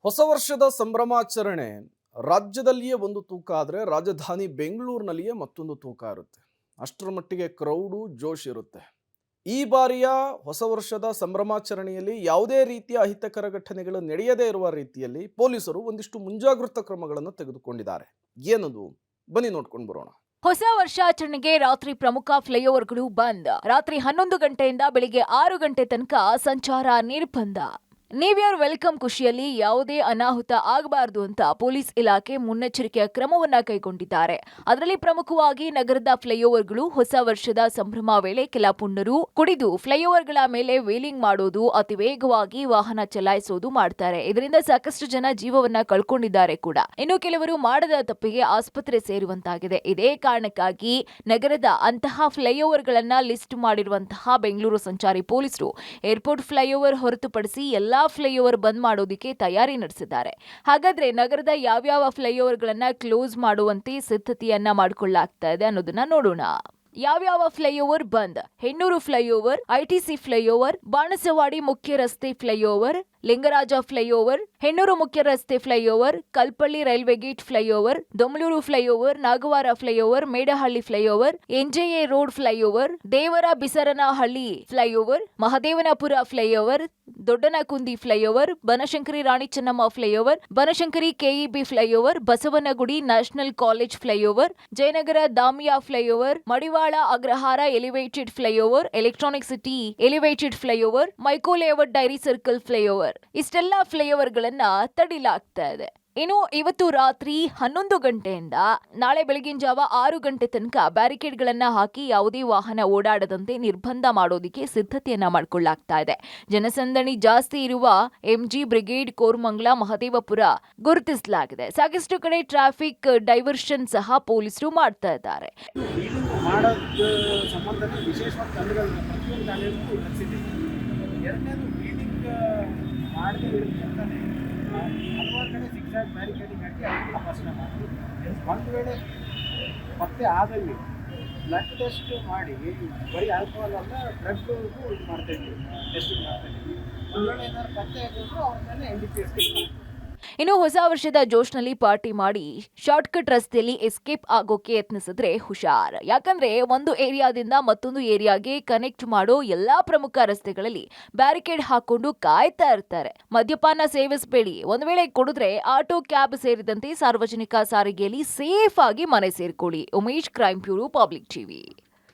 ಹೊಸ ವರ್ಷದ ಸಂಭ್ರಮಾಚರಣೆ ರಾಜ್ಯದಲ್ಲಿಯೇ ಒಂದು ತೂಕ ಆದರೆ ರಾಜಧಾನಿ ಬೆಂಗಳೂರಿನಲ್ಲಿಯೇ ಮತ್ತೊಂದು ತೂಕ ಇರುತ್ತೆ. ಅಷ್ಟರ ಮಟ್ಟಿಗೆ ಕ್ರೌಡು ಜೋಶ್ ಇರುತ್ತೆ. ಈ ಬಾರಿಯ ಹೊಸ ವರ್ಷದ ಸಂಭ್ರಮಾಚರಣೆಯಲ್ಲಿ ಯಾವುದೇ ರೀತಿಯ ಅಹಿತಕರ ಘಟನೆಗಳು ನಡೆಯದೇ ಇರುವ ರೀತಿಯಲ್ಲಿ ಪೊಲೀಸರು ಒಂದಿಷ್ಟು ಮುಂಜಾಗ್ರತಾ ಕ್ರಮಗಳನ್ನು ತೆಗೆದುಕೊಂಡಿದ್ದಾರೆ. ಏನದು ಬನ್ನಿ ನೋಡ್ಕೊಂಡು ಬರೋಣ. ಹೊಸ ವರ್ಷಾಚರಣೆಗೆ ರಾತ್ರಿ ಪ್ರಮುಖ ಫ್ಲೈಓವರ್ಗಳು ಬಂದ್. ರಾತ್ರಿ 11 ಗಂಟೆಯಿಂದ ಬೆಳಿಗ್ಗೆ 6 ಗಂಟೆ ತನಕ ಸಂಚಾರ ನಿರ್ಬಂಧ. ನ್ಯೂ ಇಯರ್ ವೆಲ್ಕಮ್ ಖುಷಿಯಲ್ಲಿ ಯಾವುದೇ ಅನಾಹುತ ಆಗಬಾರದು ಅಂತ ಪೊಲೀಸ್ ಇಲಾಖೆ ಮುನ್ನೆಚ್ಚರಿಕೆಯ ಕ್ರಮವನ್ನ ಕೈಗೊಂಡಿದ್ದಾರೆ. ಅದರಲ್ಲಿ ಪ್ರಮುಖವಾಗಿ ನಗರದ ಫ್ಲೈಓವರ್ಗಳು ಹೊಸ ವರ್ಷದ ಸಂಭ್ರಮ ವೇಳೆ ಕೆಲ ಪುಂಡರು ಕುಡಿದು ಫ್ಲೈಓವರ್ಗಳ ಮೇಲೆ ವೇಲಿಂಗ್ ಮಾಡೋದು, ಅತಿ ವೇಗವಾಗಿ ವಾಹನ ಚಲಾಯಿಸೋದು ಮಾಡ್ತಾರೆ. ಇದರಿಂದ ಸಾಕಷ್ಟು ಜನ ಜೀವವನ್ನ ಕಳ್ಕೊಂಡಿದ್ದಾರೆ ಕೂಡ. ಇನ್ನು ಕೆಲವರು ಮಾಡದ ತಪ್ಪಿಗೆ ಆಸ್ಪತ್ರೆ ಸೇರುವಂತಾಗಿದೆ. ಇದೇ ಕಾರಣಕ್ಕಾಗಿ ನಗರದ ಅಂತಹ ಫ್ಲೈಓವರ್ಗಳನ್ನ ಲಿಸ್ಟ್ ಮಾಡಿರುವಂತಹ ಬೆಂಗಳೂರು ಸಂಚಾರಿ ಪೊಲೀಸರು ಏರ್ಪೋರ್ಟ್ ಫ್ಲೈಓವರ್ ಹೊರತುಪಡಿಸಿ ಎಲ್ಲಾ ಫ್ಲೈಓವರ್ ಬಂದ್ ಮಾಡೋದಕ್ಕೆ ತಯಾರಿ ನಡೆಸಿದ್ದಾರೆ. ಹಾಗಾದ್ರೆ ನಗರದ ಯಾವ್ಯಾವ ಫ್ಲೈಓವರ್ಗಳನ್ನ ಕ್ಲೋಸ್ ಮಾಡುವಂತೆ ಸಿದ್ಧತೆಯನ್ನ ಮಾಡಿಕೊಳ್ಳಲಾಗ್ತಾ ಇದೆ ಅನ್ನೋದನ್ನ ನೋಡೋಣ. ಯಾವ್ಯಾವ ಫ್ಲೈಓವರ್ ಬಂದ್? Hennur flyover, ITC flyover, Banaswadi ಮುಖ್ಯ ರಸ್ತೆ ಫ್ಲೈಓವರ್, ಲಿಂಗರಾಜ ಫ್ಲೈಓವರ್, ಹೆಣ್ಣೂರು ಮುಖ್ಯ ರಸ್ತೆ flyover, Kalpalli railway gate flyover, Domlur flyover, Nagawara flyover, Medahalli flyover, NJA road flyover, Devara Bisanahalli flyover, Mahadevanapura flyover, Doddanakundi flyover, Banashankari Rani Chennamma flyover, Banashankari KEB flyover, Basavanagudi national college flyover, Jayanagar ದಾಮಿಯಾ flyover, Madiwala Agrahara elevated flyover, electronic city elevated flyover, Mico layout dairy circle flyover. ಇಷ್ಟೆಲ್ಲ ಫ್ಲೈಓವರ್ಗಳನ್ನ ತಡಿಲಾಗ್ತಾ ಇದೆ. ಇನ್ನು ಇವತ್ತು ರಾತ್ರಿ 11 ಗಂಟೆಯಿಂದ ನಾಳೆ ಬೆಳಗಿನ ಜಾವ 6 ಗಂಟೆ ತನಕ ಬ್ಯಾರಿಕೇಡ್ಗಳನ್ನ ಹಾಕಿ ಯಾವುದೇ ವಾಹನ ಓಡಾಡದಂತೆ ನಿರ್ಬಂಧ ಮಾಡೋದಕ್ಕೆ ಸಿದ್ಧತೆಯನ್ನ ಮಾಡಿಕೊಳ್ಳಲಾಗ್ತಾ ಇದೆ. ಜನಸಂದಣಿ ಜಾಸ್ತಿ ಇರುವ ಎಂಜಿ ಬ್ರಿಗೇಡ್, ಕೋರಮಂಗಲ, ಮಹದೇವಪುರ ಗುರುತಿಸಲಾಗಿದೆ. ಸಾಕಷ್ಟು ಕಡೆ ಟ್ರಾಫಿಕ್ ಡೈವರ್ಷನ್ ಸಹ ಪೊಲೀಸರು ಮಾಡ್ತಾ ಇದ್ದಾರೆ. ಹಲವಾರು ಕಡೆ ಸಿಕ್ಸಾಗ್ ಬ್ಯಾರಿಕೇಡಿಂಗ್ ಹಾಕಿ ಅದನ್ನು ಪ್ರಶ್ನೆ ಮಾಡಿ ಒಂದು ವೇಳೆ ಪತ್ತೆ ಆದಲ್ಲಿ ಬ್ಲಡ್ ಟೆಸ್ಟ್ ಮಾಡಿ ಬರೀ ಆಲ್ಕೋಹಾಲ್ ಅಲ್ಲ ಡ್ರಗ್ಗೂ ಇದು ಮಾಡ್ತಾಯಿದ್ದೀವಿ, ಟೆಸ್ಟ್ ಮಾಡ್ತಾಯಿದ್ದೀವಿ. ಒಂದು ವೇಳೆ ಏನಾದ್ರು ಪತ್ತೆ ಆಗಿದ್ರು ಅವ್ರ ಮೇಲೆ NDPS. ಇನ್ನು ಹೊಸ ವರ್ಷದ ಜೋಶ್ನಲ್ಲಿ ಪಾರ್ಟಿ ಮಾಡಿ ಶಾರ್ಟ್ಕಟ್ ರಸ್ತೆಯಲ್ಲಿ ಎಸ್ಕೇಪ್ ಆಗೋಕೆ ಯತ್ನಿಸಿದ್ರೆ ಹುಷಾರ್. ಯಾಕಂದ್ರೆ ಒಂದು ಏರಿಯಾದಿಂದ ಮತ್ತೊಂದು ಏರಿಯಾಗೆ ಕನೆಕ್ಟ್ ಮಾಡೋ ಎಲ್ಲಾ ಪ್ರಮುಖ ರಸ್ತೆಗಳಲ್ಲಿ ಬ್ಯಾರಿಕೇಡ್ ಹಾಕೊಂಡು ಕಾಯ್ತಾ ಇರ್ತಾರೆ. ಮದ್ಯಪಾನ ಸೇವಿಸಬೇಡಿ. ಒಂದು ವೇಳೆ ಕುಡಿದ್ರೆ ಆಟೋ, ಕ್ಯಾಬ್ ಸೇರಿದಂತೆ ಸಾರ್ವಜನಿಕ ಸಾರಿಗೆಯಲ್ಲಿ ಸೇಫ್ ಆಗಿ ಮನೆ ಸೇರ್ಕೊಳ್ಳಿ. Umesh, crime bureau, public TV.